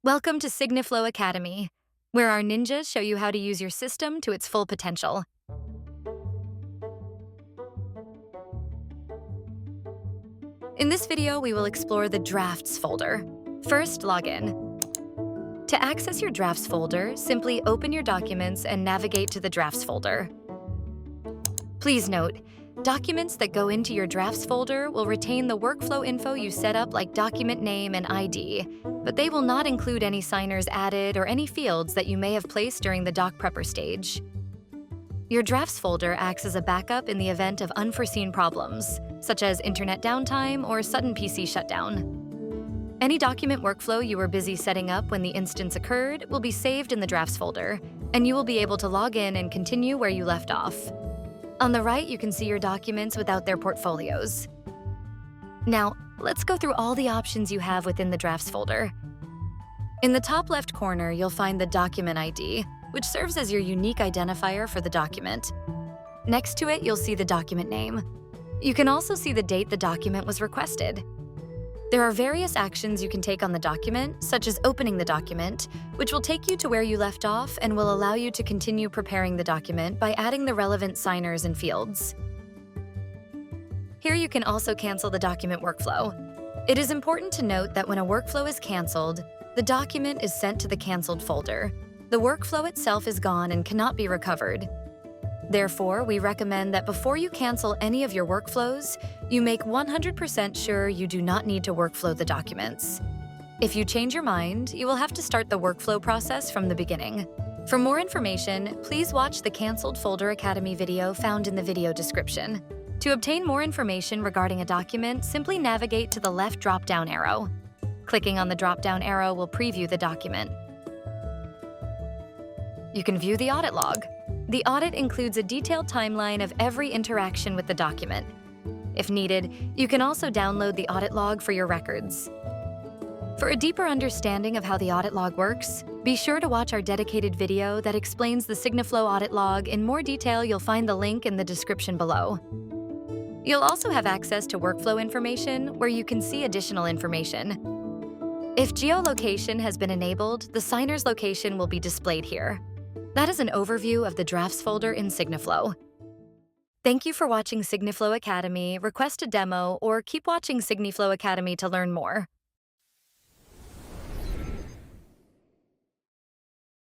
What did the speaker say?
Welcome to SigniFlow Academy, where our ninjas show you how to use your system to its full potential. In this video, we will explore the Drafts folder. First, log in. To access your Drafts folder, simply open your documents and navigate to the Drafts folder. Please note, documents that go into your Drafts folder will retain the workflow info you set up, like document name and ID, but they will not include any signers added or any fields that you may have placed during the doc prepper stage. Your Drafts folder acts as a backup in the event of unforeseen problems, such as internet downtime or sudden PC shutdown. Any document workflow you were busy setting up when the instance occurred will be saved in the Drafts folder, and you will be able to log in and continue where you left off. On the right, you can see your documents without their portfolios. Now, let's go through all the options you have within the Drafts folder. In the top left corner, you'll find the document ID, which serves as your unique identifier for the document. Next to it, you'll see the document name. You can also see the date the document was requested. There are various actions you can take on the document, such as opening the document, which will take you to where you left off and will allow you to continue preparing the document by adding the relevant signers and fields. Here you can also cancel the document workflow. It is important to note that when a workflow is canceled, the document is sent to the canceled folder. The workflow itself is gone and cannot be recovered. Therefore, we recommend that before you cancel any of your workflows, you make 100% sure you do not need to workflow the documents. If you change your mind, you will have to start the workflow process from the beginning. For more information, please watch the Canceled Folder Academy video found in the video description. To obtain more information regarding a document, simply navigate to the left drop-down arrow. Clicking on the drop-down arrow will preview the document. You can view the audit log. The audit includes a detailed timeline of every interaction with the document. If needed, you can also download the audit log for your records. For a deeper understanding of how the audit log works, be sure to watch our dedicated video that explains the SigniFlow audit log in more detail. You'll find the link in the description below. You'll also have access to workflow information where you can see additional information. If geolocation has been enabled, the signer's location will be displayed here. That is an overview of the Drafts folder in SigniFlow. Thank you for watching SigniFlow Academy. Request a demo or keep watching SigniFlow Academy to learn more.